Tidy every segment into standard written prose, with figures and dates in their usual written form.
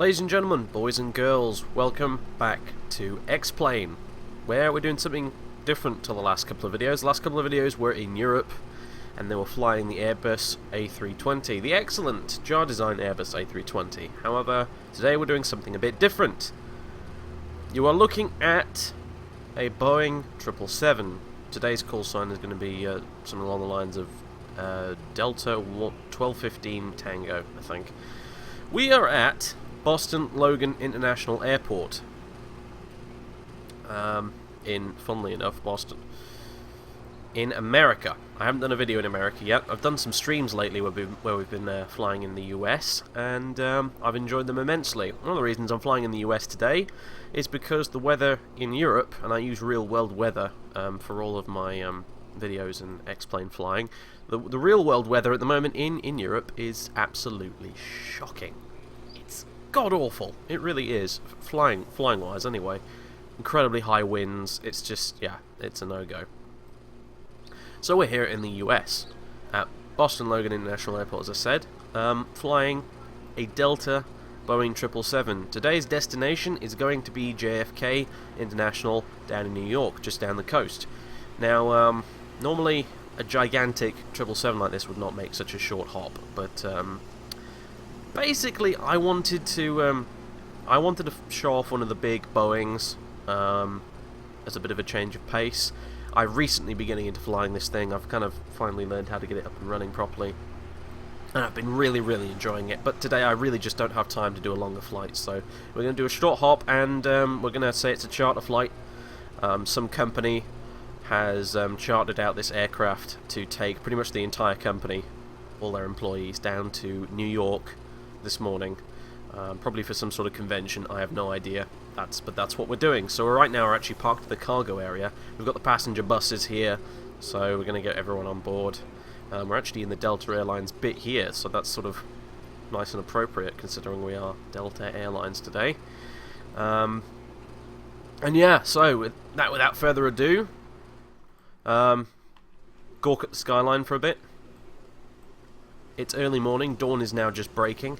Ladies and gentlemen, boys and girls, welcome back to X-Plane, where we're doing something different to the last couple of videos. The last couple of videos were in Europe, and they were flying the Airbus A320, the excellent jar design Airbus A320. However, today we're doing something a bit different. You are looking at a Boeing 777. Today's call sign is going to be something along the lines of Delta 1215 Tango, I think. We are at Boston Logan International Airport in, funnily enough, Boston, in America. I haven't done a video in America yet. I've done some streams lately where we've been flying in the US, and I've enjoyed them immensely. One of the reasons I'm flying in the US today is because the weather in Europe, and I use real world weather for all of my videos and X-Plane flying, the real world weather at the moment in Europe is absolutely shocking. God-awful. It really is. Flying-wise, anyway. Incredibly high winds. It's just, yeah, it's a no-go. So we're here in the US, at Boston Logan International Airport, as I said, flying a Delta Boeing 777. Today's destination is going to be JFK International down in New York, just down the coast. Now, normally a gigantic 777 like this would not make such a short hop, but basically, I wanted to show off one of the big Boeings as a bit of a change of pace. I've recently been getting into flying this thing. I've kind of finally learned how to get it up and running properly, and I've been really enjoying it. But today I really just don't have time to do a longer flight, so we're going to do a short hop, and we're going to say it's a charter flight. Some company has chartered out this aircraft to take pretty much the entire company, all their employees, down to New York this morning, probably for some sort of convention. I have no idea. But that's what we're doing. So right now we're actually parked at the cargo area. We've got the passenger buses here, so we're going to get everyone on board. We're actually in the Delta Airlines bit here, so that's sort of nice and appropriate considering we are Delta Airlines today. And yeah, so without further ado, gawk at the skyline for a bit. It's early morning. Dawn is now just breaking.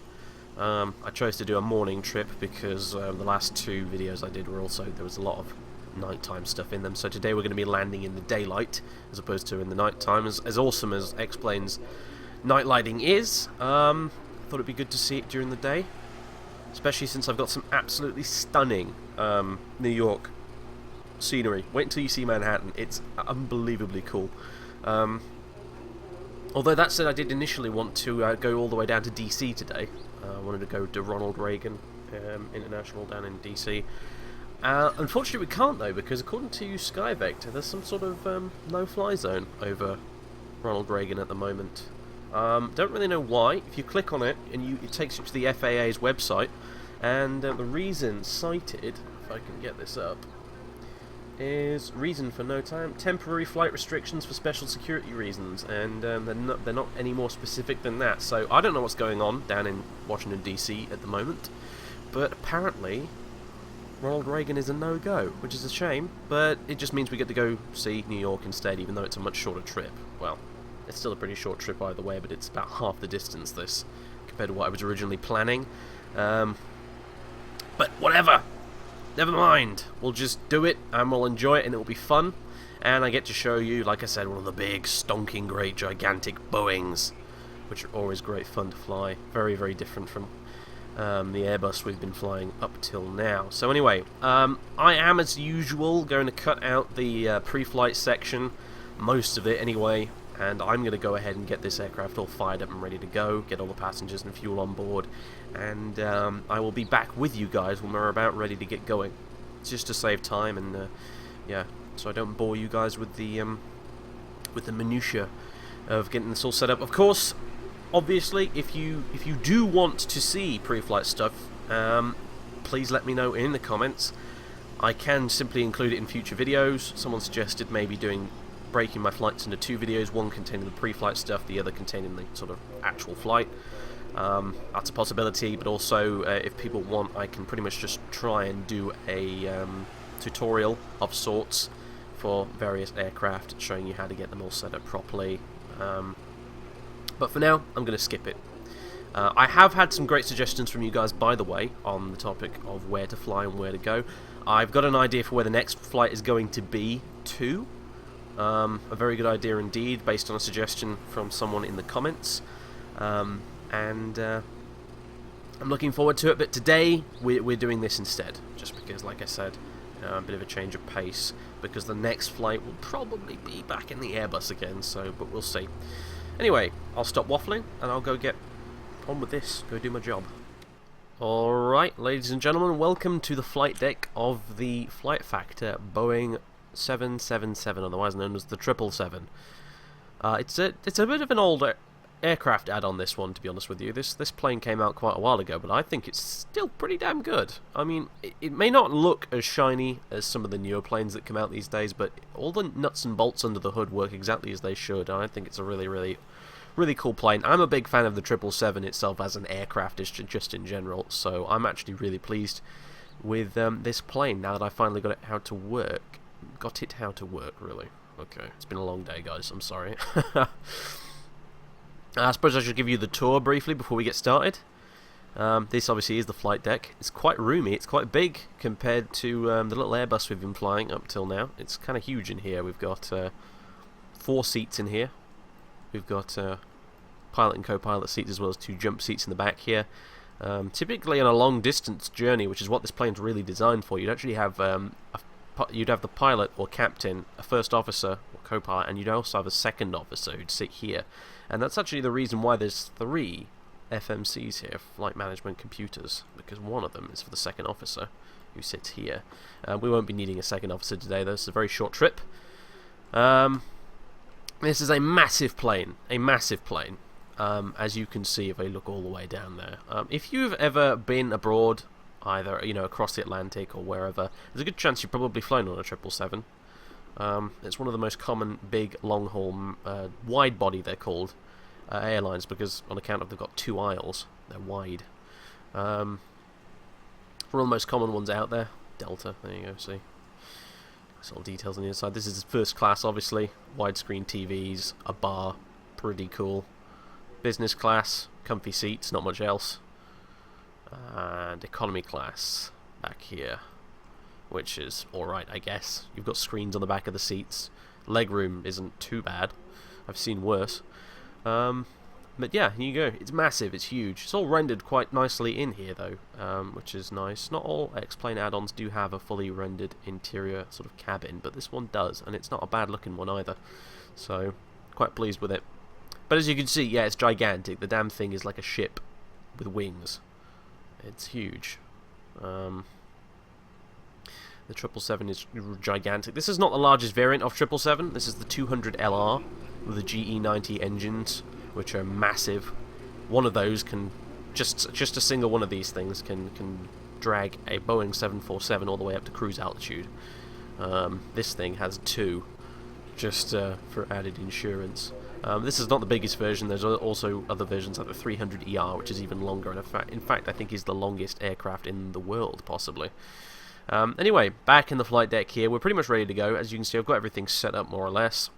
I chose to do a morning trip because the last two videos I did were also, there was a lot of nighttime stuff in them, so today we're going to be landing in the daylight as opposed to in the nighttime. As awesome as X-Plane's night lighting is, I thought it'd be good to see it during the day, especially since I've got some absolutely stunning New York scenery. Wait until you see Manhattan. It's unbelievably cool. Although that said, I did initially want to go all the way down to DC today. I wanted to go to Ronald Reagan International down in DC. Unfortunately we can't though, because according to SkyVector there's some sort of no-fly zone over Ronald Reagan at the moment. Don't really know why. If you click on it, and it takes you to the FAA's website, and the reason cited, if I can get this up, is reason for no time, temporary flight restrictions for special security reasons, and they're not any more specific than that. So I don't know what's going on down in Washington DC at the moment, but apparently Ronald Reagan is a no-go, which is a shame, but it just means we get to go see New York instead, even though it's a much shorter trip. Well, it's still a pretty short trip either way, but it's about half the distance this compared to what I was originally planning. But whatever. Never mind, we'll just do it, and we'll enjoy it, and it'll be fun. And I get to show you, like I said, one of the big, stonking, great, gigantic Boeings, which are always great fun to fly. Very different from the Airbus we've been flying up till now. So anyway, I am, as usual, going to cut out the pre-flight section, most of it anyway, and I'm going to go ahead and get this aircraft all fired up and ready to go, get all the passengers and fuel on board, and I will be back with you guys when we're about ready to get going. It's just to save time, and yeah, so I don't bore you guys with the minutiae of getting this all set up. Of course, obviously, if you do want to see pre-flight stuff, please let me know in the comments. I can simply include it in future videos. Someone suggested maybe breaking my flights into two videos, one containing the pre-flight stuff, the other containing the sort of actual flight. That's a possibility, but also if people want, I can pretty much just try and do a tutorial of sorts for various aircraft, showing you how to get them all set up properly. But for now, I'm going to skip it. I have had some great suggestions from you guys, by the way, on the topic of where to fly and where to go. I've got an idea for where the next flight is going to be to. A very good idea indeed, based on a suggestion from someone in the comments. I'm looking forward to it, but today we're doing this instead, just because, like I said, a bit of a change of pace, because the next flight will probably be back in the Airbus again, but we'll see. Anyway, I'll stop waffling, and I'll go get on with this, go do my job. Alright, ladies and gentlemen, welcome to the flight deck of the FlightFactor Boeing 777, otherwise known as the 777. It's a bit of an old aircraft add-on, this one, to be honest with you. This plane came out quite a while ago, but I think it's still pretty damn good. I mean, it may not look as shiny as some of the newer planes that come out these days, but all the nuts and bolts under the hood work exactly as they should, and I think it's a really cool plane. I'm a big fan of the 777 itself as an aircraft, just in general, so I'm actually really pleased with this plane now that I finally got it how to work. Really. Okay, it's been a long day, guys, I'm sorry. I suppose I should give you the tour briefly before we get started. This obviously is the flight deck. It's quite roomy, it's quite big compared to the little Airbus we've been flying up till now. It's kind of huge in here. We've got 4 seats in here. We've got pilot and co-pilot seats, as well as 2 jump seats in the back here. Typically on a long distance journey, which is what this plane's really designed for, you'd actually have you'd have the pilot or captain, a first officer or co-pilot, and you'd also have a second officer who'd sit here. And that's actually the reason why there's 3 FMCs here, flight management computers, because one of them is for the second officer who sits here. We won't be needing a second officer today, though. It's a very short trip. This is a massive plane, as you can see if I look all the way down there. If you've ever been abroad, either across the Atlantic or wherever, there's a good chance you've probably flown on a 777. It's one of the most common big long-haul, wide-body, they're called, airlines, because on account of they've got 2 aisles, they're wide. One of the most common ones out there. Delta, there you go, see. Nice little details on the inside. This is first class, obviously. Widescreen TVs, a bar, pretty cool. Business class, comfy seats, not much else. And economy class back here, which is alright, I guess. You've got screens on the back of the seats. Legroom isn't too bad. I've seen worse. But yeah, here you go. It's massive, it's huge. It's all rendered quite nicely in here, though, which is nice. Not all X-Plane add-ons do have a fully rendered interior sort of cabin, but this one does, and it's not a bad-looking one either. So, quite pleased with it. But as you can see, yeah, it's gigantic. The damn thing is like a ship with wings. It's huge. The 777 is gigantic. This is not the largest variant of 777. This is the 200LR with the GE90 engines, which are massive. One of those can, just a single one of these things can drag a Boeing 747 all the way up to cruise altitude. This thing has 2, just for added insurance. This is not the biggest version. There's also other versions like the 300ER, which is even longer, and in fact I think is the longest aircraft in the world, possibly. Anyway, back in the flight deck here, we're pretty much ready to go. As you can see, I've got everything set up more or less.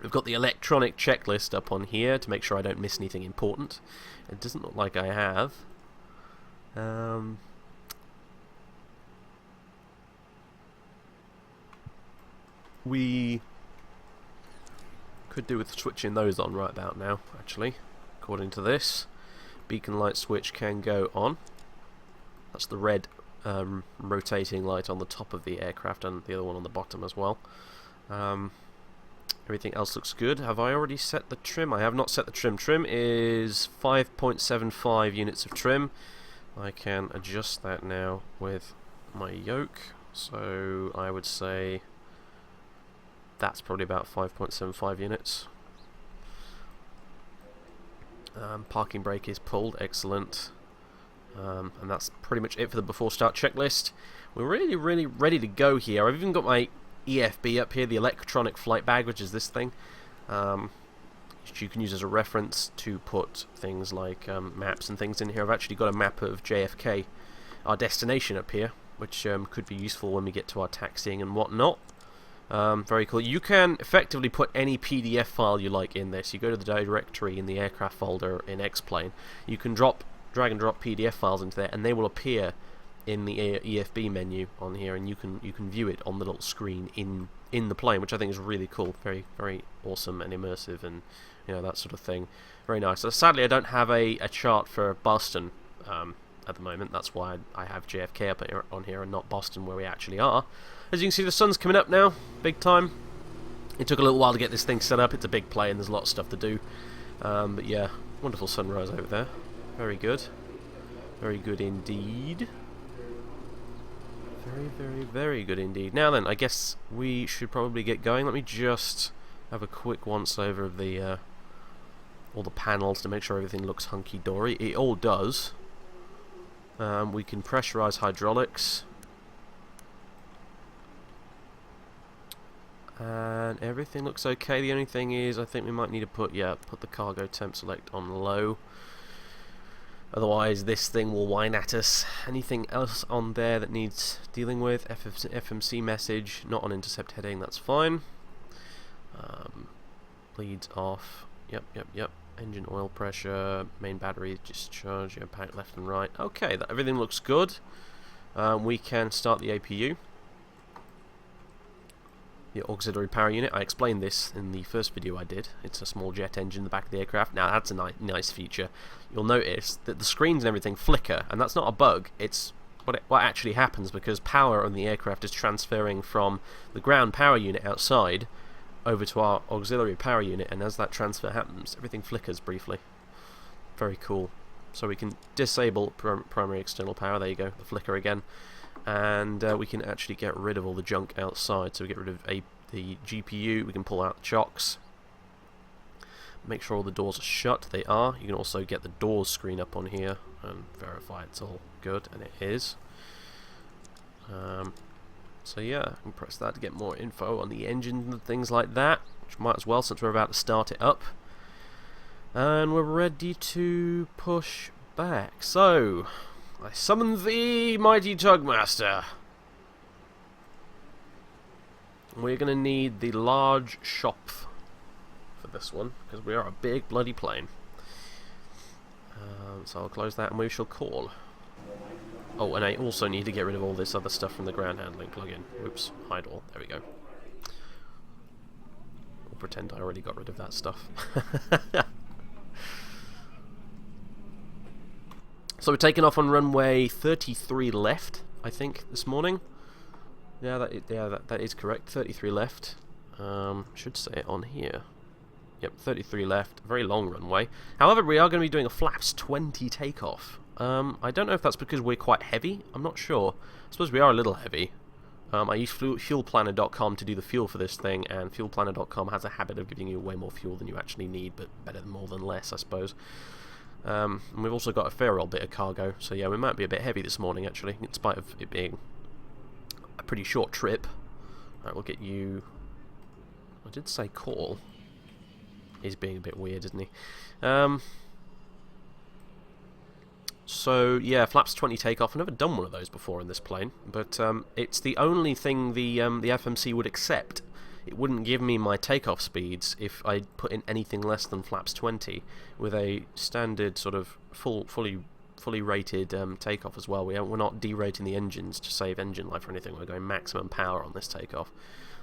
We've got the electronic checklist up on here to make sure I don't miss anything important. It doesn't look like I have. We could do with switching those on right about now, actually, according to this. Beacon light switch can go on. That's the red rotating light on the top of the aircraft, and the other one on the bottom as well. Everything else looks good. Have I already set the trim? I have not set the trim. Trim is 5.75 units of trim. I can adjust that now with my yoke. So I would say that's probably about 5.75 units. Parking brake is pulled, excellent. And that's pretty much it for the before start checklist. We're really ready to go here. I've even got my EFB up here, the electronic flight bag, which is this thing, which you can use as a reference to put things like maps and things in here. I've actually got a map of JFK, our destination, up here, which could be useful when we get to our taxiing and whatnot. Very cool. You can effectively put any PDF file you like in this. You go to the directory in the aircraft folder in X-Plane. You can drag and drop PDF files into there, and they will appear in the EFB menu on here, and you can view it on the little screen in the plane, which I think is really cool. Very, very awesome and immersive, and that sort of thing. Very nice. So sadly, I don't have a chart for Boston at the moment. That's why I have JFK up on here and not Boston, where we actually are. As you can see, the sun's coming up now, big time. It took a little while to get this thing set up. It's a big plane, there's a lot of stuff to do. But yeah, wonderful sunrise over there. Very good. Very good indeed. Very, very, very good indeed. Now then, I guess we should probably get going. Let me just have a quick once-over of the all the panels to make sure everything looks hunky-dory. It all does. We can pressurize hydraulics. And everything looks okay. The only thing is, I think we might need to put the cargo temp select on low. Otherwise, this thing will whine at us. Anything else on there that needs dealing with? FMC message, not on intercept heading, that's fine. Bleeds off. Yep. Engine oil pressure, main battery discharge, pack left and right. Okay, everything looks good. We can start the APU. The auxiliary power unit. I explained this in the first video I did. It's a small jet engine in the back of the aircraft. Now that's a nice feature. You'll notice that the screens and everything flicker, and that's not a bug. It's what actually happens, because power on the aircraft is transferring from the ground power unit outside over to our auxiliary power unit, and as that transfer happens, everything flickers briefly. Very cool. So we can disable primary external power. There you go, the flicker again. And we can actually get rid of all the junk outside. So we get rid of the GPU, we can pull out the chocks, make sure all the doors are shut. They are. You can also get the doors screen up on here and verify it's all good, and it is. So yeah, I can press that to get more info on the engine and things like that, which might as well, since we're about to start it up. And we're ready to push back. So I summon thee, mighty Tugmaster. We're going to need the large shop for this one, because we are a big bloody plane. So I'll close that and we shall call. Oh, and I also need to get rid of all this other stuff from the ground handling plugin. Oops, hide all. There we go. I'll pretend I already got rid of that stuff. So we're taking off on runway 33 left, I think, this morning. Yeah, that is correct. 33 left. Should say it on here. Yep, 33 left. Very long runway. However, we are going to be doing a flaps 20 takeoff. I don't know if that's because we're quite heavy. I'm not sure. I suppose we are a little heavy. I use fuelplanner.com to do the fuel for this thing, and fuelplanner.com has a habit of giving you way more fuel than you actually need, but better than more than less, I suppose. And we've also got a fair old bit of cargo, so yeah, we might be a bit heavy this morning, actually, in spite of it being a pretty short trip. Alright, we'll get you... I did say call. He's being a bit weird, isn't he? So yeah, flaps 20 takeoff. I've never done one of those before in this plane, but it's the only thing the FMC would accept. It wouldn't give me my takeoff speeds if I put in anything less than flaps 20 with a standard sort of fully rated takeoff as well. We're not derating the engines to save engine life or anything. We're going maximum power on this takeoff.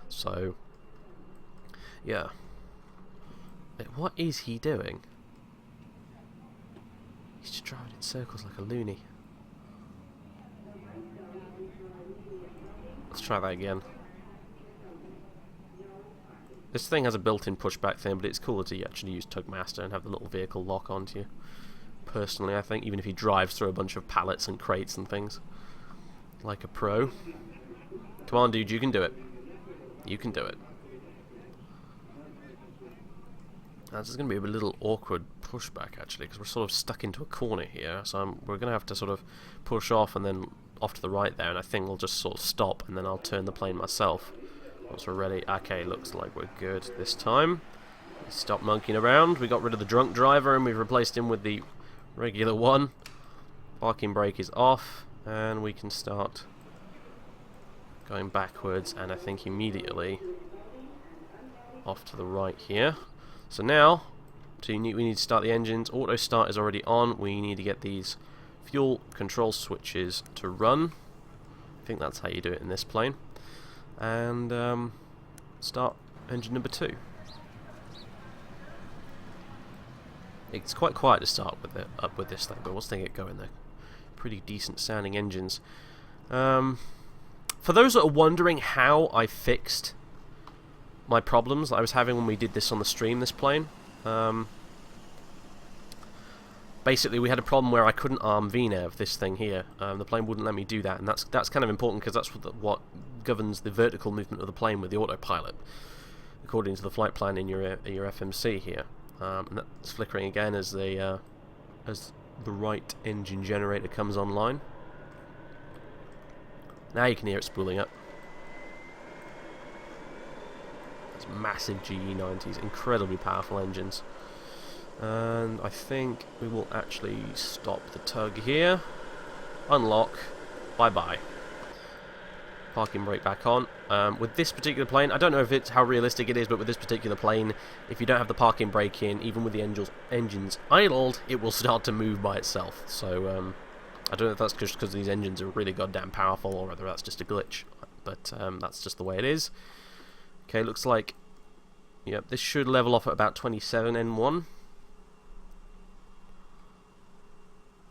So yeah. What is he doing? He's just driving in circles like a loony. Let's try that again. This thing has a built-in pushback thing, but it's cooler to actually use Tugmaster and have the little vehicle lock onto you. Personally, I think, even if he drives through a bunch of pallets and crates and things. Like a pro. Come on, dude, you can do it. You can do it. This is going to be a little awkward pushback, actually, because we're sort of stuck into a corner here. So we're going to have to sort of push off and then off to the right there, and I think we'll just sort of stop, and then I'll turn the plane myself once we're ready. Okay, looks like we're good this time. Stop monkeying around. We got rid of the drunk driver, and we've replaced him with the regular one. Parking brake is off, and we can start going backwards, and I think immediately off to the right here. So now, we need to start the engines. Auto start is already on. We need to get these fuel control switches to run. I think that's how you do it in this plane. And start engine number 2. It's quite quiet to start with up with this thing, but once they get going, they're pretty decent sounding engines. For those that are wondering how I fixed my problems that I was having when we did this on the stream, this plane, basically we had a problem where I couldn't arm VNAV this thing here. The plane wouldn't let me do that, and that's kind of important because that's what governs the vertical movement of the plane with the autopilot, according to the flight plan in your FMC here. And that's flickering again as the right engine generator comes online. Now you can hear it spooling up. It's massive GE90s, incredibly powerful engines. And I think we will actually stop the tug here. Unlock. Bye-bye. Parking brake back on. With this particular plane, I don't know if it's how realistic it is, but with this particular plane, if you don't have the parking brake in, even with the engines idled, it will start to move by itself. So I don't know if that's just because these engines are really goddamn powerful, or whether that's just a glitch. But that's just the way it is. Okay, looks like, yep, this should level off at about 27 N1.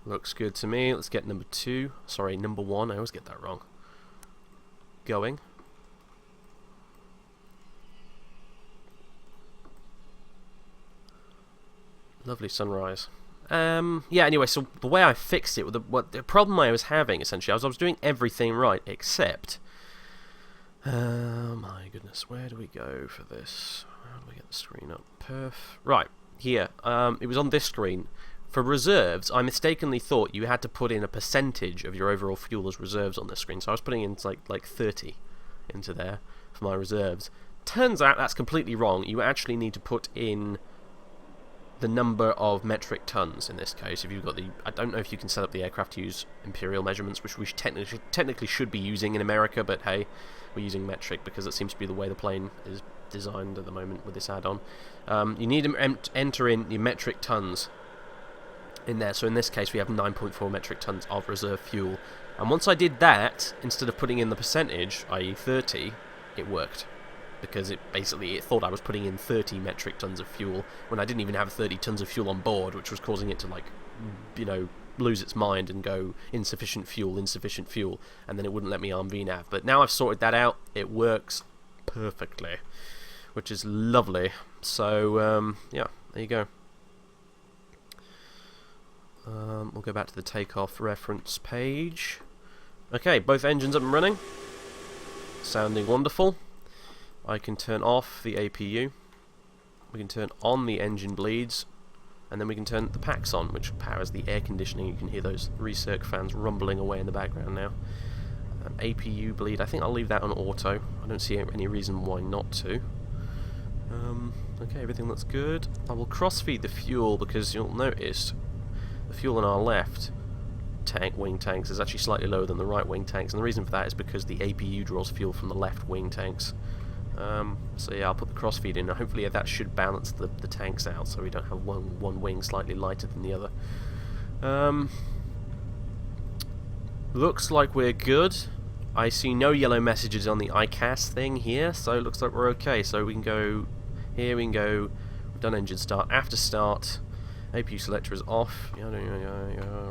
Looks good to me. Let's get number 2. Sorry, number 1. I always get that wrong. Going. Lovely sunrise. Yeah, anyway, so the way I fixed it, the problem I was having, essentially, I was doing everything right, except... my goodness, where do we go for this? How do we get the screen up? Perf. Right, here. It was on this screen. For reserves, I mistakenly thought you had to put in a percentage of your overall fuel as reserves on this screen, so I was putting in like 30 into there for my reserves. Turns out that's completely wrong. You actually need to put in the number of metric tons in this case. If you've got the, I don't know if you can set up the aircraft to use imperial measurements, which we technically should be using in America, but hey, we're using metric because it seems to be the way the plane is designed at the moment with this add-on. You need to enter in your metric tons in there. So in this case we have 9.4 metric tons of reserve fuel, and once I did that, instead of putting in the percentage, i.e. 30, it worked, because it thought I was putting in 30 metric tons of fuel when I didn't even have 30 tons of fuel on board, which was causing it to, like, you know, lose its mind and go insufficient fuel, and then it wouldn't let me arm VNAV. But now I've sorted that out, it works perfectly, which is lovely. So yeah, there you go. We'll go back to the takeoff reference page. Okay, both engines up and running. Sounding wonderful. I can turn off the APU. We can turn on the engine bleeds. And then we can turn the packs on, which powers the air conditioning. You can hear those recirc fans rumbling away in the background now. APU bleed, I think I'll leave that on auto. I don't see any reason why not to. Okay, everything looks good. I will cross-feed the fuel because you'll notice the fuel on our left wing tanks is actually slightly lower than the right wing tanks, and the reason for that is because the APU draws fuel from the left wing tanks. So yeah, I'll put the crossfeed in, and hopefully that should balance the tanks out, so we don't have one wing slightly lighter than the other. Looks like we're good. I see no yellow messages on the ICAS thing here, so it looks like we're okay. So we can go here, we can go, we've done engine start, after start, APU selector is off,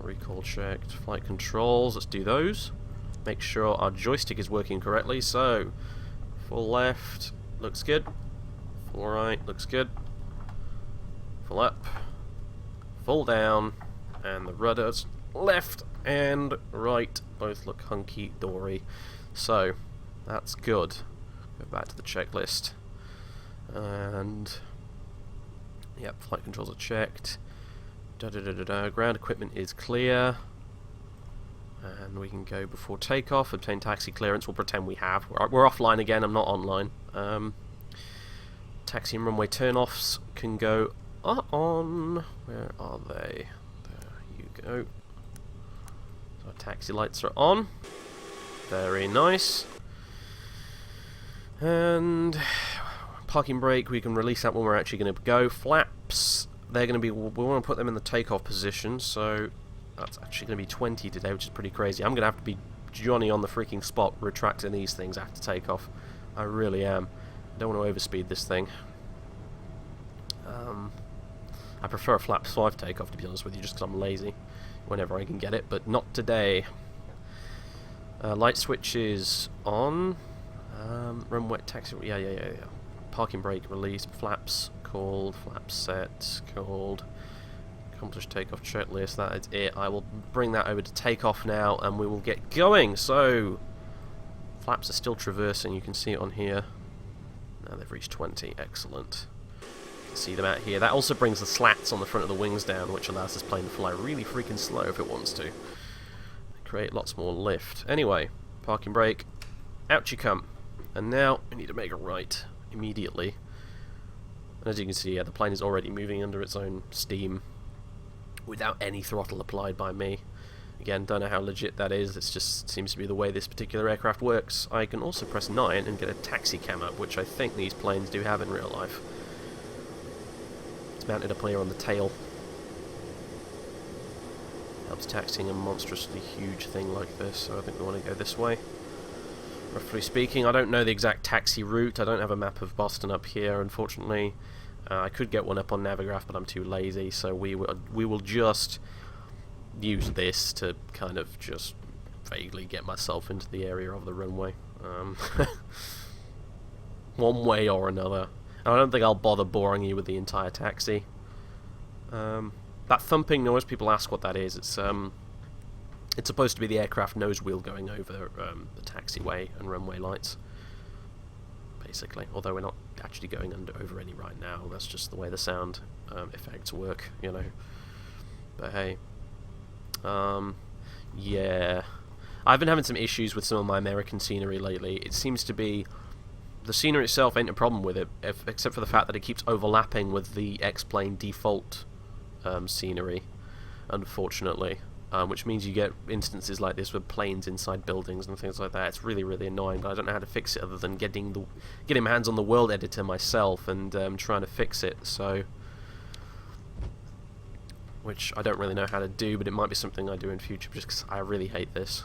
recall checked, flight controls, let's do those. Make sure our joystick is working correctly, so full left, looks good, full right, looks good, full up, full down, and the rudders left and right both look hunky-dory. So, that's good. Go back to the checklist. And yep, flight controls are checked. Ground equipment is clear. And we can go before takeoff, obtain taxi clearance. We'll pretend we have. We're offline again, I'm not online. Taxi and runway turn-offs can go on. Where are they? There you go. So our taxi lights are on. Very nice. And parking brake, we can release that when we're actually going to go. Flaps, they're going to be, we want to put them in the takeoff position, so that's actually going to be 20 today, which is pretty crazy. I'm going to have to be Johnny on the freaking spot retracting these things after takeoff. I really am. I don't want to overspeed this thing. I prefer a flaps 5 takeoff, to be honest with you, just because I'm lazy whenever I can get it, but not today. Light switches on. Runway taxi. Yeah. Parking brake released. Flaps called. Flaps set called. Accomplished takeoff checklist. That is it. I will bring that over to takeoff now, and we will get going. So, flaps are still traversing. You can see it on here. Now they've reached 20. Excellent. You can see them out here. That also brings the slats on the front of the wings down, which allows this plane to fly really freaking slow if it wants to. Create lots more lift. Anyway, parking brake. Out you come. And now we need to make a right immediately. And as you can see, yeah, the plane is already moving under its own steam without any throttle applied by me. Again, don't know how legit that is. It just seems to be the way this particular aircraft works. I can also press 9 and get a taxi cam up, which I think these planes do have in real life. It's mounted up here on the tail. Helps taxiing a monstrously huge thing like this, so I think we want to go this way. Roughly speaking, I don't know the exact taxi route. I don't have a map of Boston up here, unfortunately. I could get one up on Navigraph, but I'm too lazy, so we will just use this to kind of just vaguely get myself into the area of the runway. One way or another. And I don't think I'll bother boring you with the entire taxi. That thumping noise, people ask what that is. It's supposed to be the aircraft nose wheel going over the taxiway and runway lights, basically. Although we're not actually going over any right now. That's just the way the sound effects work, you know. But hey, yeah, I've been having some issues with some of my American scenery lately. It seems to be the scenery itself ain't a problem with it, except for the fact that it keeps overlapping with the X-plane default scenery, unfortunately. Which means you get instances like this with planes inside buildings and things like that. It's really, really annoying, but I don't know how to fix it other than getting my hands on the world editor myself and trying to fix it. So, which I don't really know how to do, but it might be something I do in future, just because I really hate this.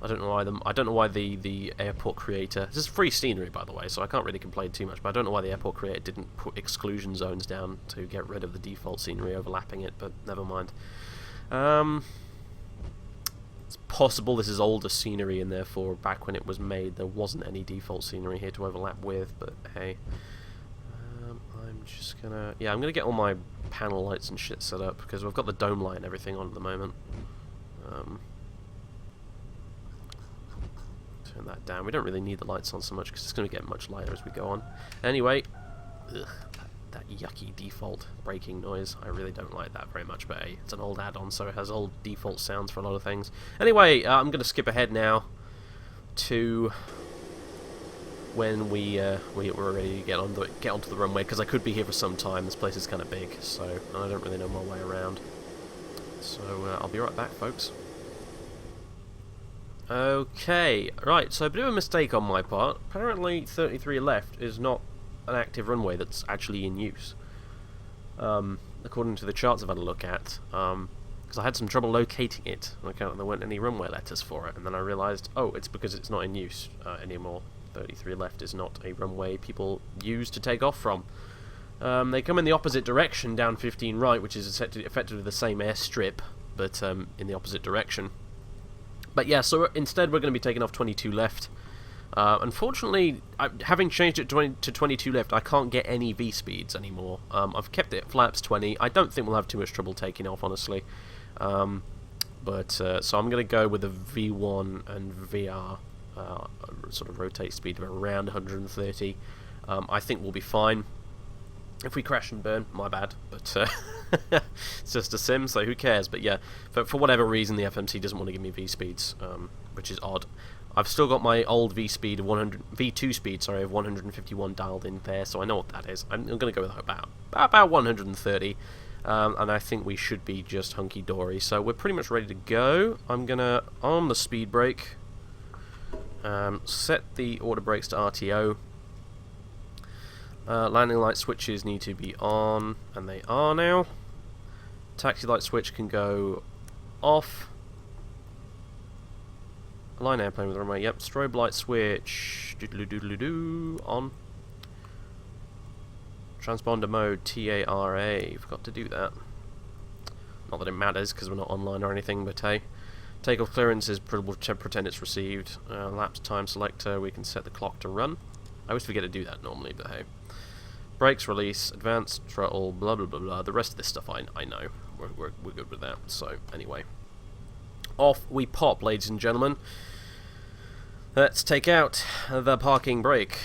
I don't know why the airport creator. This is free scenery, by the way, so I can't really complain too much. But I don't know why the airport creator didn't put exclusion zones down to get rid of the default scenery overlapping it. But never mind. It's possible this is older scenery, and therefore back when it was made, there wasn't any default scenery here to overlap with. But hey, I'm just gonna I'm gonna get all my panel lights and shit set up because we've got the dome light and everything on at the moment. Turn that down. We don't really need the lights on so much because it's going to get much lighter as we go on. Anyway, that yucky default braking noise. I really don't like that very much, but hey, it's an old add-on, so it has old default sounds for a lot of things. Anyway, I'm going to skip ahead now to when we're ready to get onto the runway, because I could be here for some time. This place is kind of big, so I don't really know my way around. So I'll be right back, folks. Okay, right, so a bit of a mistake on my part. Apparently 33 left is not an active runway that's actually in use. According to the charts I've had a look at, because I had some trouble locating it, and there weren't any runway letters for it, and then I realised, oh, it's because it's not in use anymore. 33 left is not a runway people use to take off from. They come in the opposite direction, down 15 right, which is effectively the same airstrip, but in the opposite direction. But yeah, so instead we're going to be taking off 22 left. Unfortunately, having changed it to 22 left, I can't get any V-speeds anymore. I've kept it at flaps 20. I don't think we'll have too much trouble taking off, honestly. So I'm going to go with a V1 and VR sort of rotate speed of around 130. I think we'll be fine. If we crash and burn, my bad, but it's just a sim, so who cares? But yeah, for whatever reason, the FMC doesn't want to give me V-speeds, which is odd. I've still got my old V-speed of V2 speed, sorry, of 151 dialed in there, so I know what that is. I'm going to go with about 130, and I think we should be just hunky-dory. So we're pretty much ready to go. I'm going to arm the speed brake, Set the auto brakes to RTO. Landing light switches need to be on, and they are now. Taxi light switch can go off. Align airplane with the runway. Yep. Strobe light switch doodle-doo-doodle-doo on. Transponder mode TARA. Forgot to do that. Not that it matters because we're not online or anything, but hey. Takeoff clearance is pretend it's received. Lapse time selector. We can set the clock to run. I always forget to do that normally, but hey. Brakes release, advanced throttle, blah blah blah blah. The rest of this stuff I know. We're good with that. So anyway, off we pop, ladies and gentlemen. Let's take out the parking brake.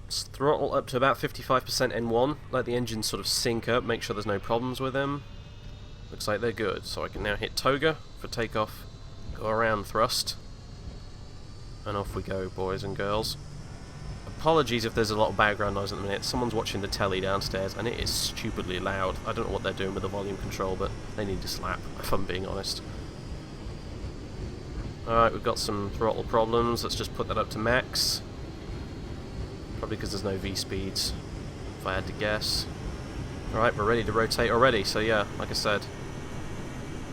Let's throttle up to about 55% N1. Let the engine sort of sync up. Make sure there's no problems with them. Looks like they're good. So I can now hit toga for takeoff. Go around thrust, and off we go, boys and girls. Apologies if there's a lot of background noise at the minute. Someone's watching the telly downstairs and it is stupidly loud. I don't know what they're doing with the volume control, but they need to slap, if I'm being honest. Alright, we've got some throttle problems. Let's just put that up to max. Probably because there's no V-speeds, if I had to guess. Alright, we're ready to rotate already, so yeah, like I said,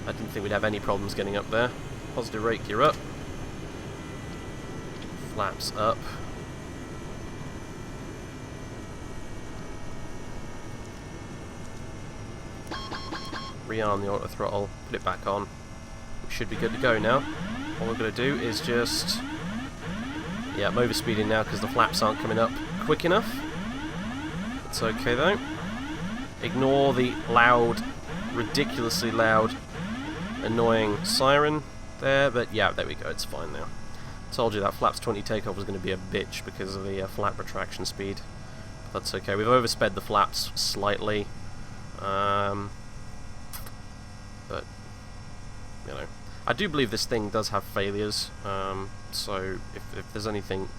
I didn't think we'd have any problems getting up there. Positive rate gear up. Flaps up. Rearm the auto throttle, put it back on. We should be good to go now. All we're going to do is just... yeah, I'm overspeeding now because the flaps aren't coming up quick enough. It's okay though. Ignore the loud, ridiculously loud, annoying siren there, but yeah, there we go, it's fine now. Told you that flaps 20 takeoff was going to be a bitch because of the flap retraction speed. But that's okay, we've oversped the flaps slightly. But, you know, I do believe this thing does have failures, so if there's anything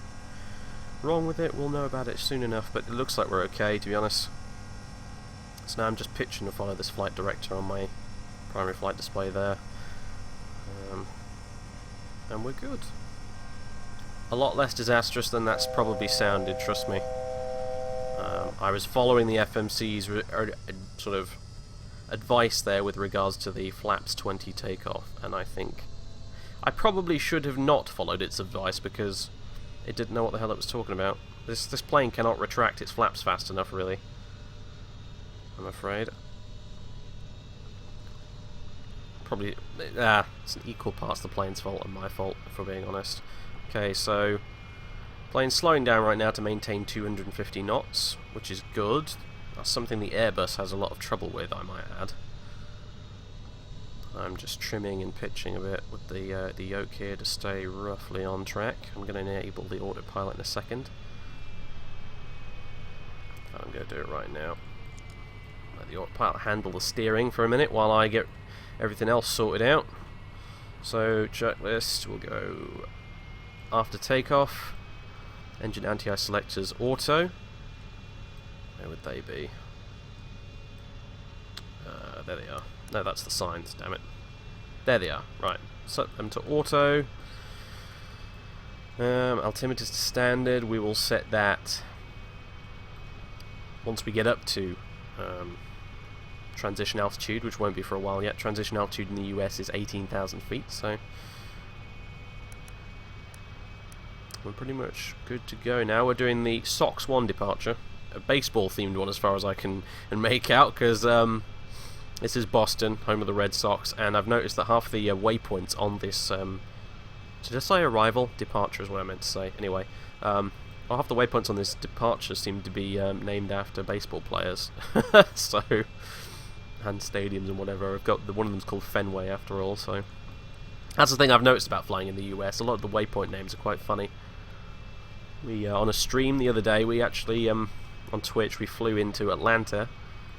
wrong with it, we'll know about it soon enough, but it looks like we're okay, to be honest. So now I'm just pitching to follow this flight director on my primary flight display there, and we're good. A lot less disastrous than that's probably sounded, trust me. I was following the FMC's sort of advice there with regards to the flaps 20 takeoff, and I think I probably should have not followed its advice because it didn't know what the hell it was talking about. This plane cannot retract its flaps fast enough, really, I'm afraid. Probably it's an equal parts the plane's fault and my fault, if we're being honest. Okay, so plane's slowing down right now to maintain 250 knots, which is good. That's something the Airbus has a lot of trouble with, I might add. I'm just trimming and pitching a bit with the yoke here to stay roughly on track. I'm going to enable the autopilot in a second. I'm going to do it right now. Let the autopilot handle the steering for a minute while I get everything else sorted out. So checklist, we'll go after takeoff. Engine anti-ice selectors auto. Where would they be? There they are. No, that's the signs, damn it. There they are. Right. Set them to auto. Altimeter to standard. We will set that once we get up to transition altitude, which won't be for a while yet. Transition altitude in the US is 18,000 feet, so we're pretty much good to go now. We're doing the SOX 1 departure. A baseball themed one as far as I can make out, because this is Boston, home of the Red Sox, and I've noticed that half the waypoints on this did I say arrival? Departure is what I meant to say. Anyway, half the waypoints on this departure seem to be named after baseball players. So, and stadiums and whatever. I've got one of them's called Fenway after all, so that's the thing I've noticed about flying in the US. A lot of the waypoint names are quite funny. We on a stream the other day, we actually on Twitch, we flew into Atlanta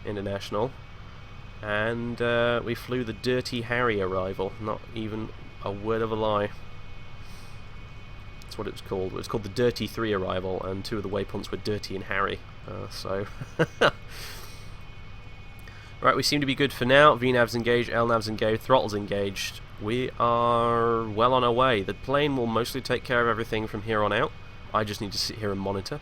International, and we flew the Dirty Harry arrival. Not even a word of a lie. That's what it was called. It was called the Dirty 3 arrival, and two of the waypoints were Dirty and Harry. So, right, we seem to be good for now. VNav's engaged, LNav's engaged, throttle's engaged. we are well on our way. The plane will mostly take care of everything from here on out. I just need to sit here and monitor.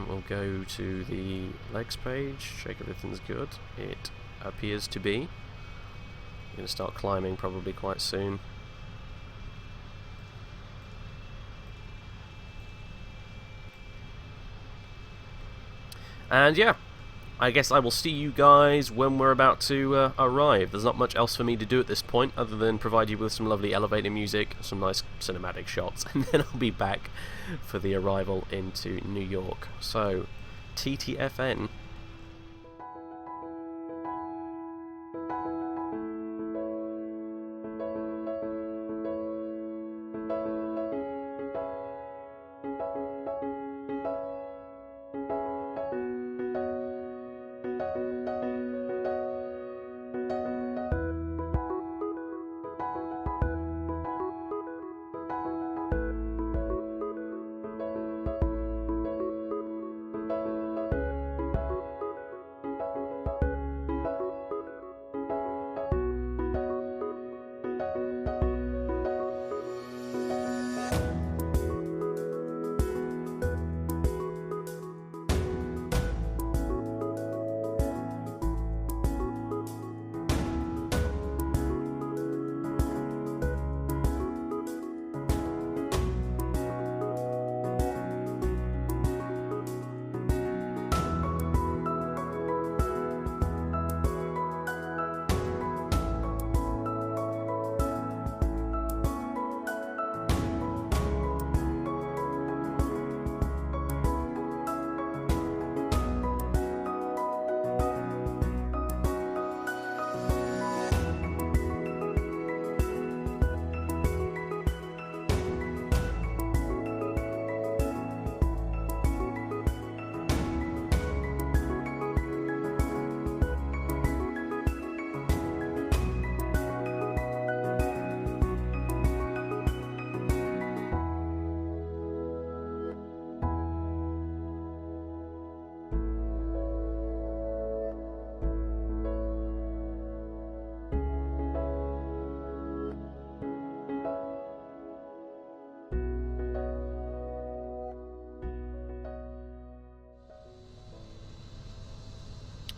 We'll go to the legs page, check everything's good. It appears to be. I'm going to start climbing probably quite soon. And yeah, I guess I will see you guys when we're about to arrive. There's not much else for me to do at this point other than provide you with some lovely elevator music, some nice cinematic shots, and then I'll be back for the arrival into New York. So, TTFN.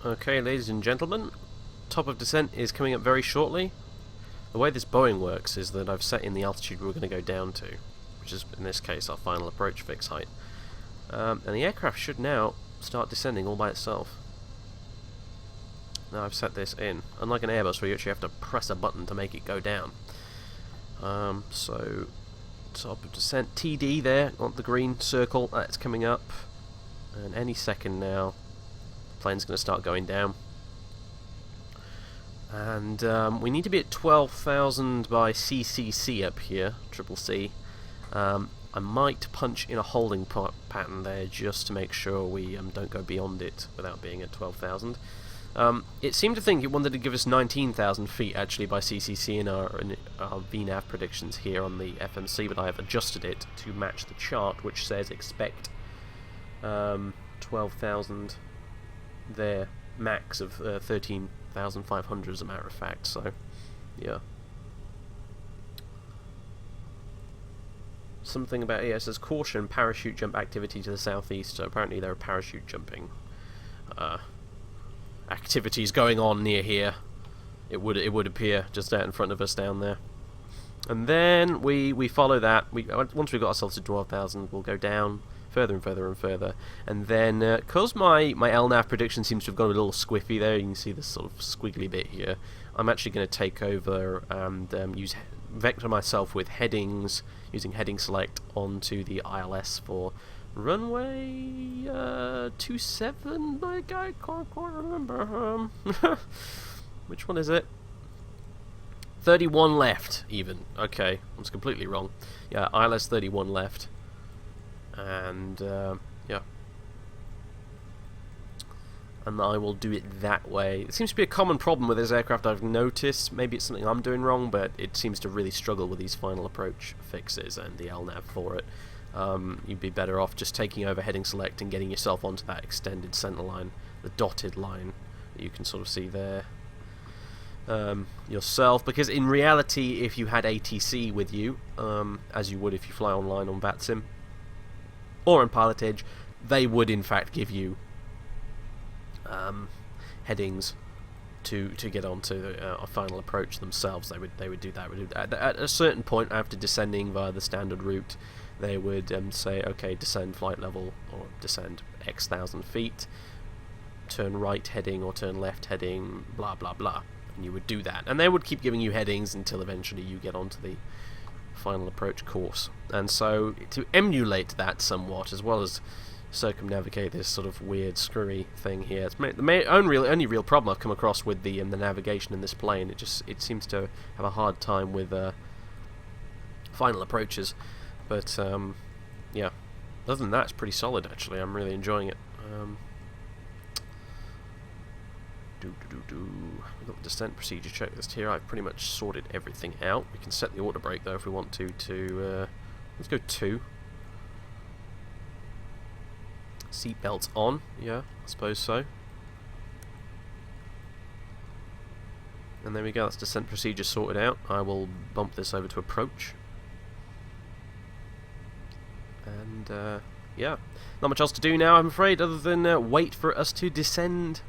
Okay, ladies and gentlemen, top of descent is coming up very shortly. The way this Boeing works is that I've set in the altitude we're going to go down to, which is, in this case, our final approach fix height. And the aircraft should now start descending all by itself. Now I've set this in. Unlike an Airbus where you actually have to press a button to make it go down. So, top of descent, TD there, on the green circle, that's coming up. And any second now, the plane's going to start going down. And we need to be at 12,000 by CCC up here, triple C. I might punch in a holding pattern there just to make sure we don't go beyond it without being at 12,000. It seemed to think it wanted to give us 19,000 feet actually by CCC in our VNAV predictions here on the FMC, but I have adjusted it to match the chart, which says expect 12,000 there, max of 13,500 as a matter of fact, so yeah. Something about, yeah, it says caution, parachute jump activity to the southeast, so apparently there are parachute jumping activities going on near here. It would appear just out in front of us down there. And then we follow that. Once we've got ourselves to 12,000, we'll go down further and further and further. And then, because my LNAV prediction seems to have gone a little squiffy there, you can see this sort of squiggly bit here, I'm actually going to take over and vector myself with headings, using heading select onto the ILS for runway 27, I can't quite remember. Which one is it? 31 left, even. Okay, I was completely wrong. Yeah, ILS 31 left. And, yeah. And I will do it that way. It seems to be a common problem with this aircraft I've noticed. Maybe it's something I'm doing wrong, but it seems to really struggle with these final approach fixes and the LNAV for it. You'd be better off just taking over heading select and getting yourself onto that extended center line, the dotted line that you can sort of see there. yourself, because in reality, if you had ATC with you, as you would if you fly online on VATSIM or on Pilot Edge, they would in fact give you headings to get onto a final approach themselves. They would do that. At a certain point, after descending via the standard route, they would say, okay, descend flight level, or descend X thousand feet, turn right heading or turn left heading, blah blah blah, and you would do that, and they would keep giving you headings until eventually you get onto the final approach course. And so to emulate that somewhat, as well as circumnavigate this sort of weird screwy thing here, it's the only real problem I've come across with the navigation in this plane. It seems to have a hard time with final approaches, but yeah, other than that, it's pretty solid actually. I'm really enjoying it. We've got the descent procedure checklist here. I've pretty much sorted everything out. We can set the auto brake though if we want to let's go 2. Seatbelts on, yeah, I suppose so. And there we go, that's descent procedure sorted out. I will bump this over to approach. And yeah, not much else to do now, I'm afraid, other than wait for us to descend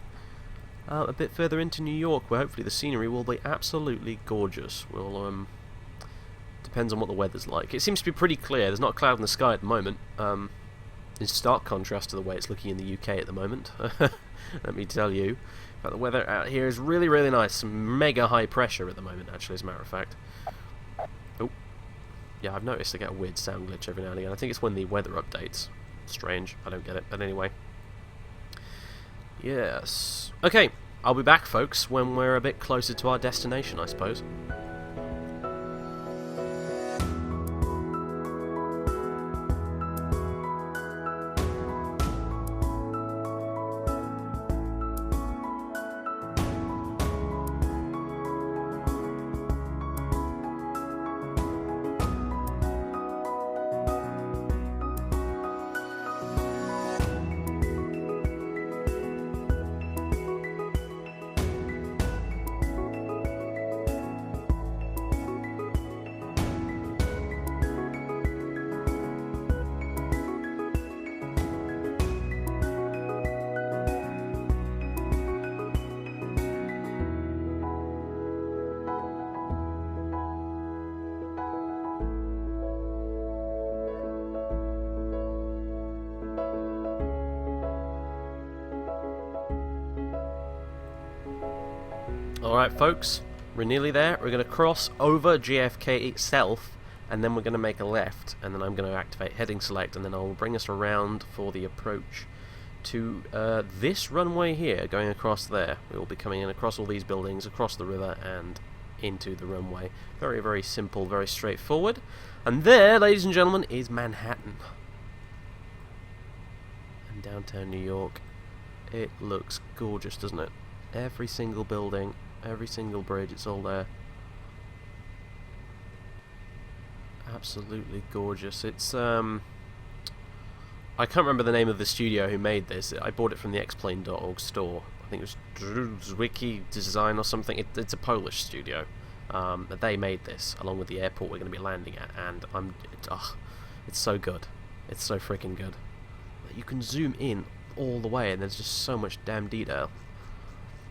a bit further into New York, where hopefully the scenery will be absolutely gorgeous. We'll depends on what the weather's like. It seems to be pretty clear. There's not a cloud in the sky at the moment. In stark contrast to the way it's looking in the UK at the moment. Let me tell you. But the weather out here is really, really nice. Some mega high pressure at the moment, actually, as a matter of fact. Oh, yeah, I've noticed I get a weird sound glitch every now and again. I think it's when the weather updates. Strange, I don't get it. But anyway. Yes. Okay, I'll be back, folks, when we're a bit closer to our destination, I suppose. Alright folks, we're nearly there. We're going to cross over JFK itself, and then we're going to make a left, and then I'm going to activate heading select, and then I'll bring us around for the approach to this runway here, going across there. We will be coming in across all these buildings, across the river, and into the runway. Very, very simple, very straightforward. And there, ladies and gentlemen, is Manhattan. And downtown New York. It looks gorgeous, doesn't it? Every single building, every single bridge, it's all there. Absolutely gorgeous. It's I can't remember the name of the studio who made this. I bought it from the xplane.org store. I think it was Wiki Design or something. It's a Polish studio. They made this along with the airport we're going to be landing at, and it's so good. It's so freaking good. You can zoom in all the way, and there's just so much damn detail.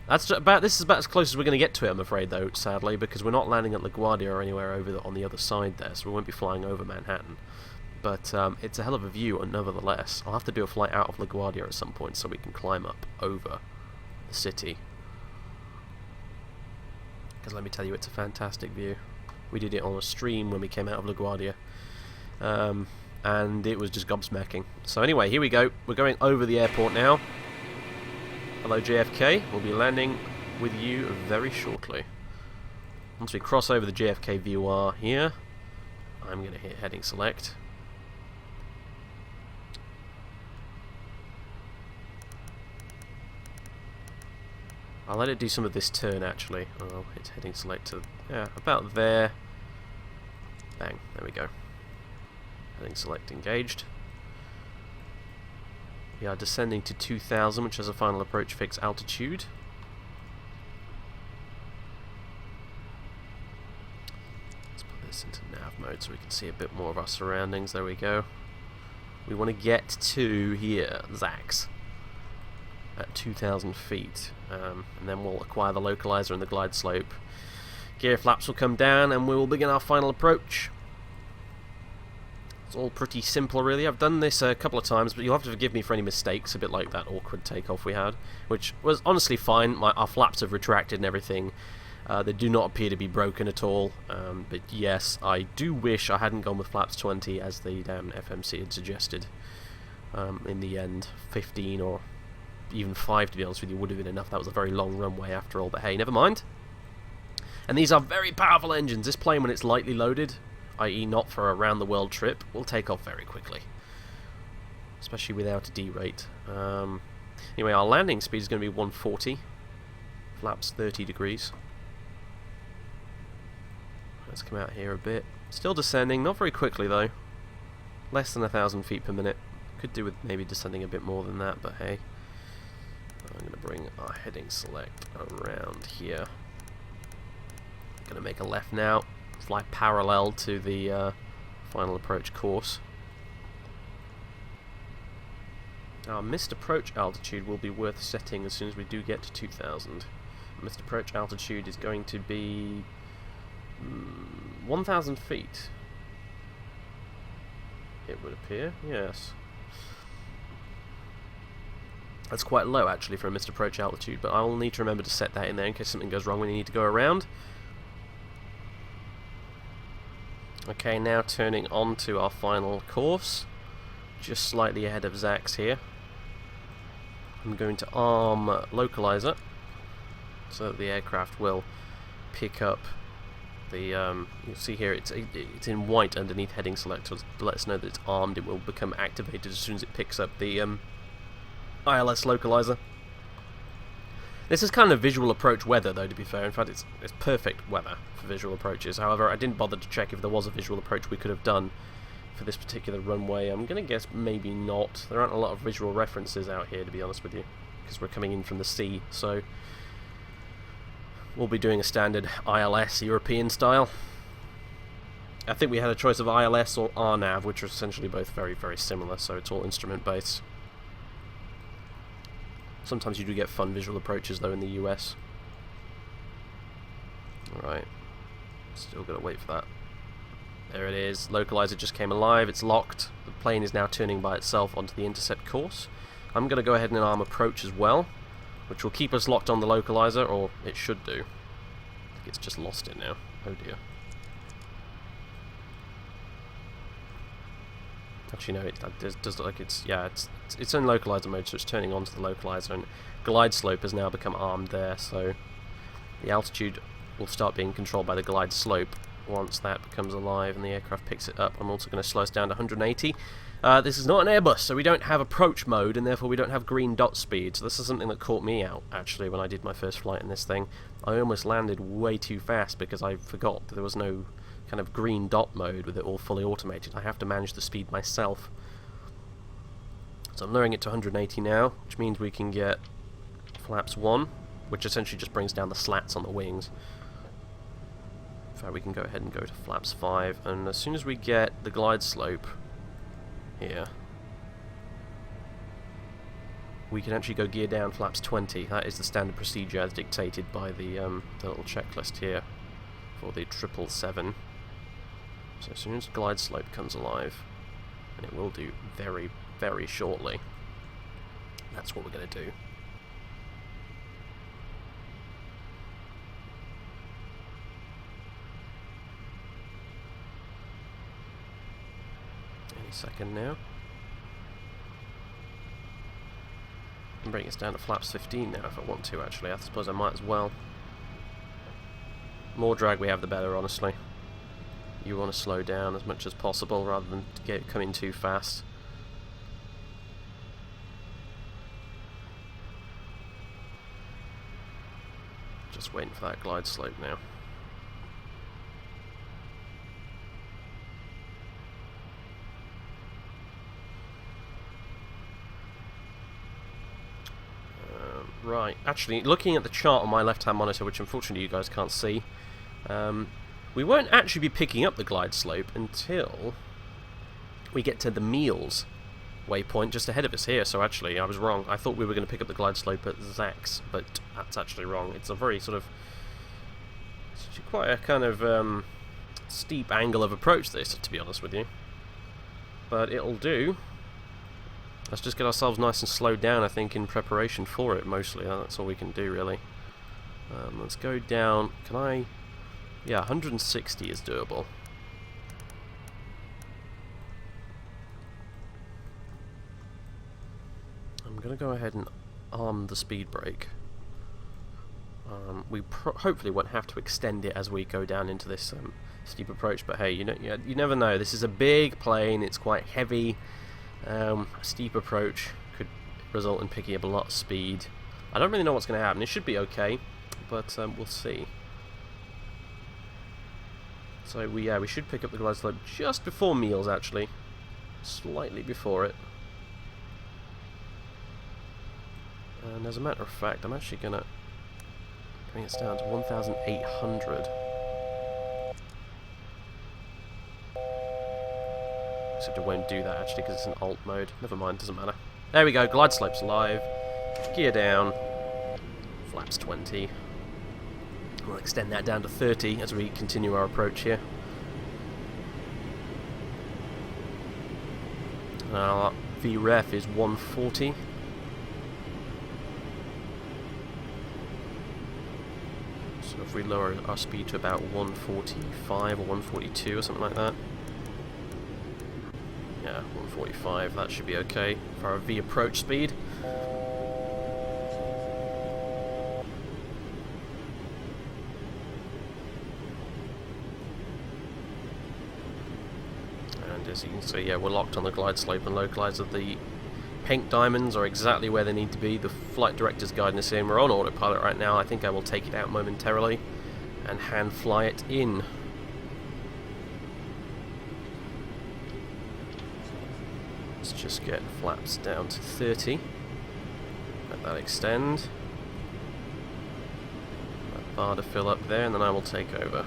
This is about as close as we're going to get to it, I'm afraid, though, sadly, because we're not landing at LaGuardia or anywhere over on the other side there, so we won't be flying over Manhattan. But it's a hell of a view, nevertheless. I'll have to do a flight out of LaGuardia at some point so we can climb up over the city. Because let me tell you, it's a fantastic view. We did it on a stream when we came out of LaGuardia. And it was just gobsmacking. So anyway, here we go. We're going over the airport now. Hello JFK, we'll be landing with you very shortly. Once we cross over the JFK VOR here, I'm going to hit heading select. I'll let it do some of this turn actually. I'll hit heading select to, yeah, about there. Bang, there we go. Heading select engaged. We are descending to 2,000, which has a final approach fix altitude. this into nav mode so we can see a bit more of our surroundings. There we go. We want to get to here, Zax, at 2,000 feet, and then we'll acquire the localizer and the glide slope. Gear flaps will come down and we will begin our final approach. It's all pretty simple really. I've done this a couple of times, but you'll have to forgive me for any mistakes, a bit like that awkward takeoff we had, which was honestly fine. Our flaps have retracted and everything. They do not appear to be broken at all, but yes, I do wish I hadn't gone with flaps 20 as the damn FMC had suggested. In the end, 15 or even 5 to be honest with you would have been enough. That was a very long runway after all, but hey, never mind. And these are very powerful engines. This plane, when it's lightly loaded, i.e. not for a round-the-world trip, will take off very quickly, especially without a D-rate. Anyway, our landing speed is going to be 140, flaps 30 degrees. Let's come out here a bit. Still descending, not very quickly though. Less than 1,000 feet per minute. Could do with maybe descending a bit more than that, but hey. I'm going to bring our heading select around here. Going to make a left now. Fly parallel to the final approach course. Our missed approach altitude will be worth setting as soon as we do get to 2,000. Missed approach altitude is going to be 1,000 feet. It would appear, yes. That's quite low actually for a missed approach altitude, but I'll need to remember to set that in there in case something goes wrong when you need to go around. Okay, now turning on to our final course, just slightly ahead of Zax here. I'm going to arm localizer so that the aircraft will pick up the, you'll see here it's in white underneath heading select, so to let us know that it's armed. It will become activated as soon as it picks up the ILS localizer. This is kind of visual approach weather though, to be fair. In fact, it's perfect weather for visual approaches. However, I didn't bother to check if there was a visual approach we could have done for this particular runway. I'm going to guess maybe not. There aren't a lot of visual references out here, to be honest with you, because we're coming in from the sea, so we'll be doing a standard ILS European style. I think we had a choice of ILS or RNAV, which are essentially both very, very similar, so it's all instrument based. Sometimes you do get fun visual approaches though in the US. Alright, still gotta wait for that. There it is, localizer just came alive, it's locked. The plane is now turning by itself onto the intercept course. I'm gonna go ahead and arm approach as well, which will keep us locked on the localizer, or it should do. I think it's just lost it now. Oh dear. Actually no, it does look like it's in localizer mode, so it's turning onto the localizer, and glide slope has now become armed there, so the altitude will start being controlled by the glide slope once that becomes alive and the aircraft picks it up. I'm also going to slow us down to 180. This is not an Airbus, so we don't have approach mode, and therefore we don't have green dot speed, so this is something that caught me out actually when I did my first flight in this thing. I almost landed way too fast because I forgot that there was no kind of green dot mode with it all fully automated. I have to manage the speed myself. So I'm lowering it to 180 now, which means we can get flaps 1, which essentially just brings down the slats on the wings. In fact, we can go ahead and go to flaps 5, and as soon as we get the glide slope here, we can actually go gear down flaps 20. That is the standard procedure as dictated by the little checklist here for the 777. So as soon as glide slope comes alive, and it will do very, very shortly, that's what we're going to do. Any second now. I can bring us down to flaps 15 now if I want to, actually. I suppose I might as well. More drag we have, the better, honestly. You want to slow down as much as possible rather than come in too fast. Just waiting for that glide slope now. Right, actually, looking at the chart on my left-hand monitor, which unfortunately you guys can't see, We won't actually be picking up the glide slope until we get to the Meals waypoint just ahead of us here. So actually, I was wrong. I thought we were going to pick up the glide slope at Zach's, but that's actually wrong. It's a very sort of... it's quite a kind of steep angle of approach, this, to be honest with you. But it'll do. Let's just get ourselves nice and slowed down, I think, in preparation for it, mostly. That's all we can do, really. Let's go down... can I... yeah, 160 is doable. I'm going to go ahead and arm the speed brake. We hopefully won't have to extend it as we go down into this steep approach, but hey, you never know. This is a big plane, it's quite heavy. A steep approach could result in picking up a lot of speed. I don't really know what's going to happen. It should be okay, but we'll see. So we should pick up the glide slope just before Meals, actually. Slightly before it. And as a matter of fact, I'm actually going to bring it down to 1,800. Except it won't do that actually because it's an alt mode. Never mind, doesn't matter. There we go, glide slope's live. Gear down. Flaps 20. We'll extend that down to 30 as we continue our approach here. Our VREF is 140. So if we lower our speed to about 145 or 142 or something like that. Yeah, 145, that should be okay for our V approach speed. And as you can see, yeah, we're locked on the glide slope and localizer. The pink diamonds are exactly where they need to be. The flight director's guiding us in. We're on autopilot right now. I think I will take it out momentarily and hand fly it in. Let's just get flaps down to 30. Let that extend. That bar to fill up there, and then I will take over.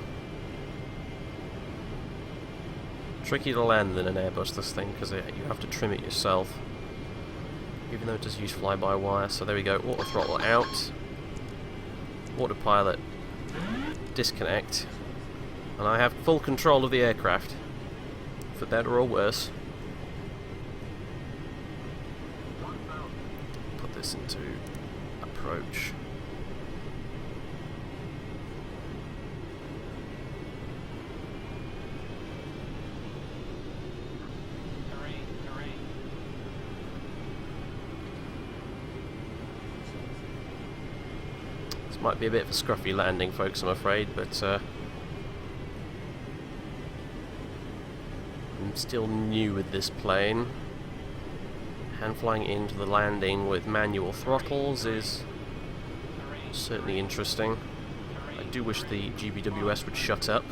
Tricky to land in an Airbus, this thing, because you have to trim it yourself. Even though it does use fly-by-wire. So there we go, auto throttle out. Autopilot disconnect. And I have full control of the aircraft. For better or worse. Put this into approach. This might be a bit of a scruffy landing, folks, I'm afraid, but I'm still new with this plane. Hand flying into the landing with manual throttles is certainly interesting. I do wish the GBWS would shut up.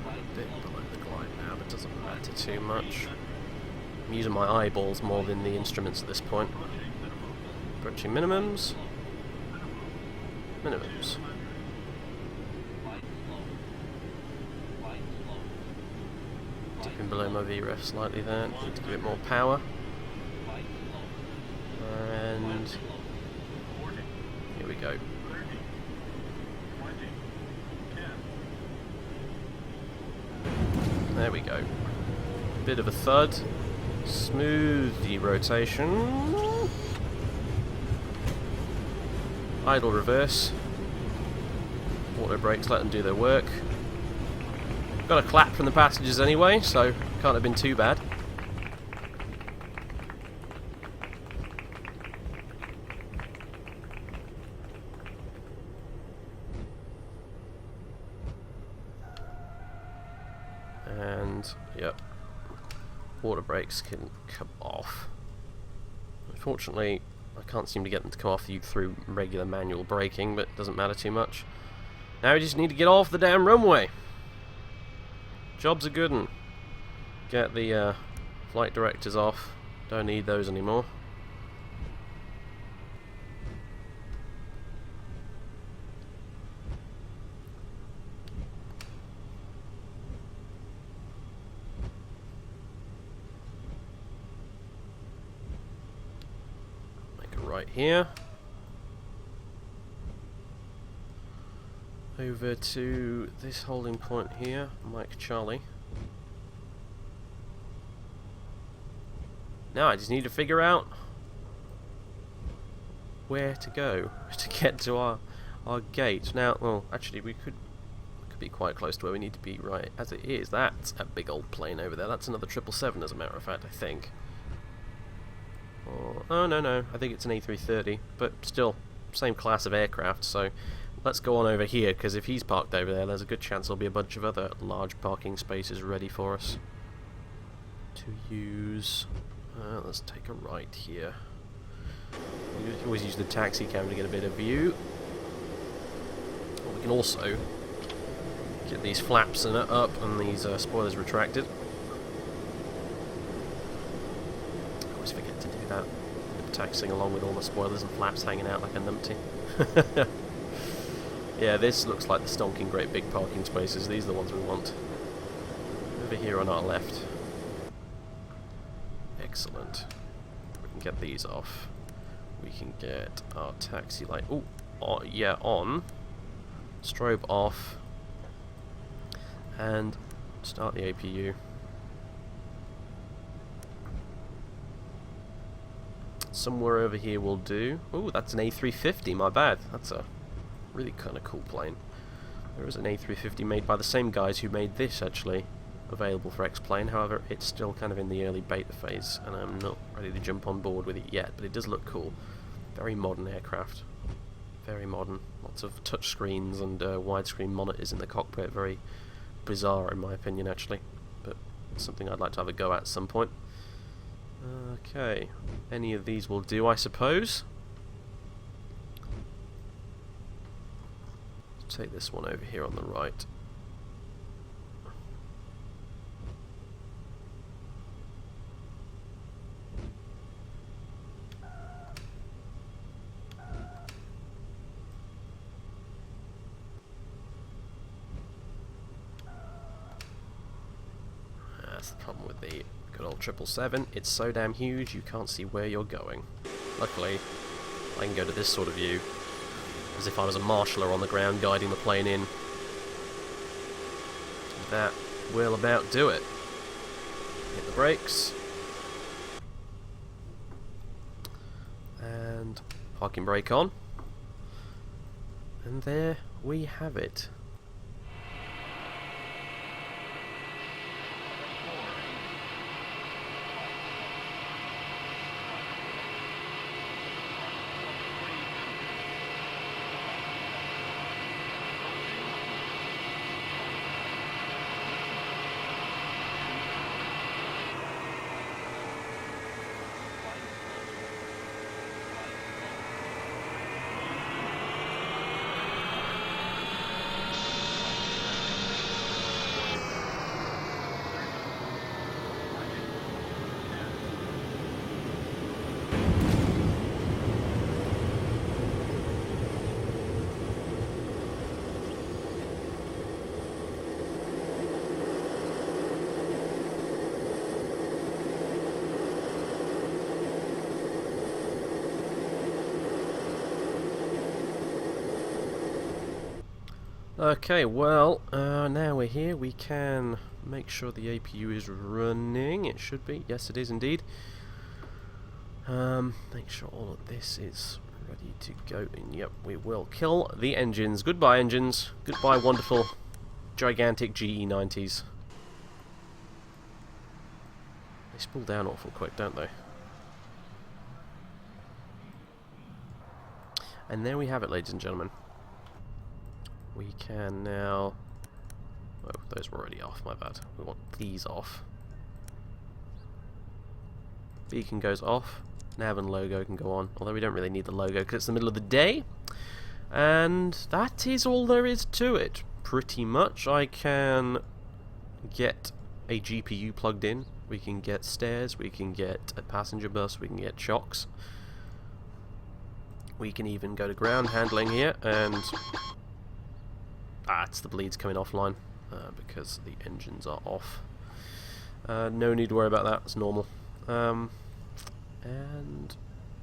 A bit below the glide now, but doesn't matter too much. I'm using my eyeballs more than the instruments at this point. Approaching minimums. Minimums. Dipping below my VREF slightly there. Need to give it more power. And here we go. There we go. Bit of a thud. Smooth derotation. Idle reverse. Auto brakes, let them do their work. Got a clap from the passengers anyway, so can't have been too bad. And, yep, water brakes can come off. Unfortunately, I can't seem to get them to come off through regular manual braking, but it doesn't matter too much. Now we just need to get off the damn runway. Job's a good one. Get the flight directors off. Don't need those anymore. Make it right here. Over to this holding point here, Mike Charlie. Now I just need to figure out where to go to get to our gate. Now, well, actually we could be quite close to where we need to be right as it is. That's a big old plane over there. That's another 777 as a matter of fact, I think. Oh, no, I think it's an A330, but still, same class of aircraft, so let's go on over here, because if he's parked over there, there's a good chance there'll be a bunch of other large parking spaces ready for us to use. Let's take a right here. You can always use the taxi cam to get a bit of view. We can also get these flaps up and these spoilers retracted. I always forget to do that. I'm taxiing along with all the spoilers and flaps hanging out like a numpty. Yeah, this looks like the stonking great big parking spaces. These are the ones we want. Over here on our left. Excellent. We can get these off. We can get our taxi light. Oh, yeah, on. Strobe off. And start the APU. Somewhere over here will do. Oh, that's an A350, my bad. That's a really kind of cool plane. There is an A350 made by the same guys who made this, actually, available for X-Plane. However, it's still kind of in the early beta phase, and I'm not ready to jump on board with it yet, but it does look cool. Very modern aircraft. Very modern. Lots of touch screens and widescreen monitors in the cockpit. Very bizarre, in my opinion, actually, but something I'd like to have a go at some point. Okay, any of these will do, I suppose. Take this one over here on the right. That's the problem with the good old 777. It's so damn huge you can't see where you're going. Luckily, I can go to this sort of view, as if I was a marshaller on the ground guiding the plane in. That will about do it. Hit the brakes. And parking brake on. And there we have it. Okay, well, now we're here, we can make sure the APU is running. It should be. Yes, it is indeed. Make sure all of this is ready to go. And yep, we will kill the engines. Goodbye, engines. Goodbye, wonderful, gigantic GE90s. They spool down awful quick, don't they? And there we have it, ladies and gentlemen. We can now... Oh, those were already off, my bad. We want these off. Beacon goes off. Nav and logo can go on, although we don't really need the logo because it's the middle of the day. And that is all there is to it. Pretty much. I can get a GPU plugged in. We can get stairs, we can get a passenger bus, we can get chocks. We can even go to ground handling here, and it's the bleeds coming offline because the engines are off. No need to worry about that, it's normal. And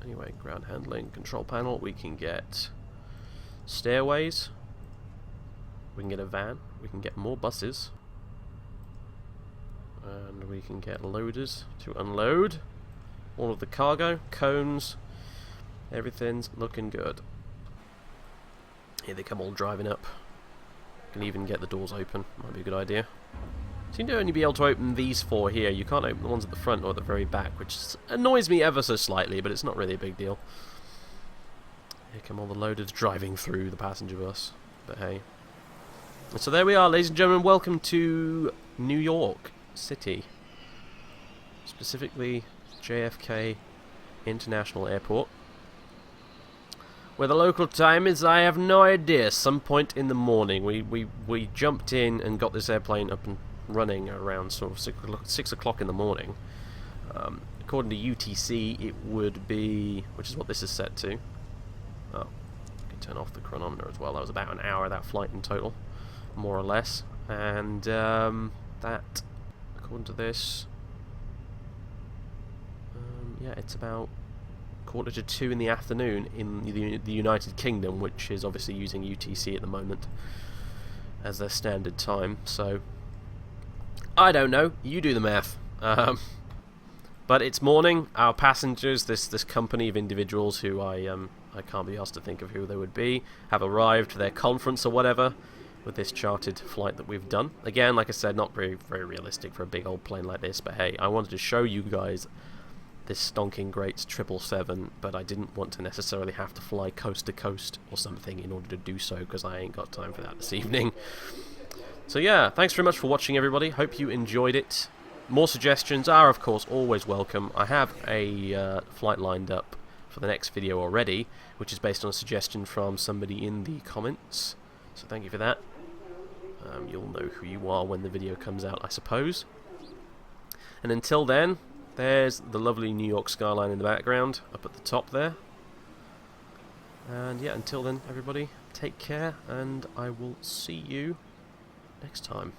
anyway, ground handling, control panel, we can get stairways, we can get a van, we can get more buses, and we can get loaders to unload all of the cargo, cones, everything's looking good. Here they come all driving up. Can even get the doors open, might be a good idea. Seem to only be able to open these four here. You can't open the ones at the front or at the very back, which annoys me ever so slightly, but it's not really a big deal. Here come all the loaders driving through the passenger bus. But hey. So there we are, ladies and gentlemen. Welcome to New York City. Specifically JFK International Airport. Where the local time is, I have no idea. Some point in the morning. We jumped in and got this airplane up and running around sort of 6 o'clock in the morning. According to UTC, it would be, which is what this is set to. Oh, you can turn off the chronometer as well. That was about an hour, that flight in total, more or less. And that, according to this, yeah, it's about 1:45 in the afternoon in the United Kingdom, which is obviously using UTC at the moment as their standard time. So I don't know, you do the math. But it's morning. Our passengers, this company of individuals who I can't be asked to think of who they would be, have arrived for their conference or whatever with this chartered flight that we've done. Again, like I said, not very realistic for a big old plane like this, but hey, I wanted to show you guys this stonking great 777, but I didn't want to necessarily have to fly coast to coast or something in order to do so, because I ain't got time for that this evening. So yeah, thanks very much for watching, everybody. Hope you enjoyed it. More suggestions are, of course, always welcome. I have a flight lined up for the next video already, which is based on a suggestion from somebody in the comments. So thank you for that. You'll know who you are when the video comes out, I suppose. And until then, there's the lovely New York skyline in the background, up at the top there. And yeah, until then, everybody, take care, and I will see you next time.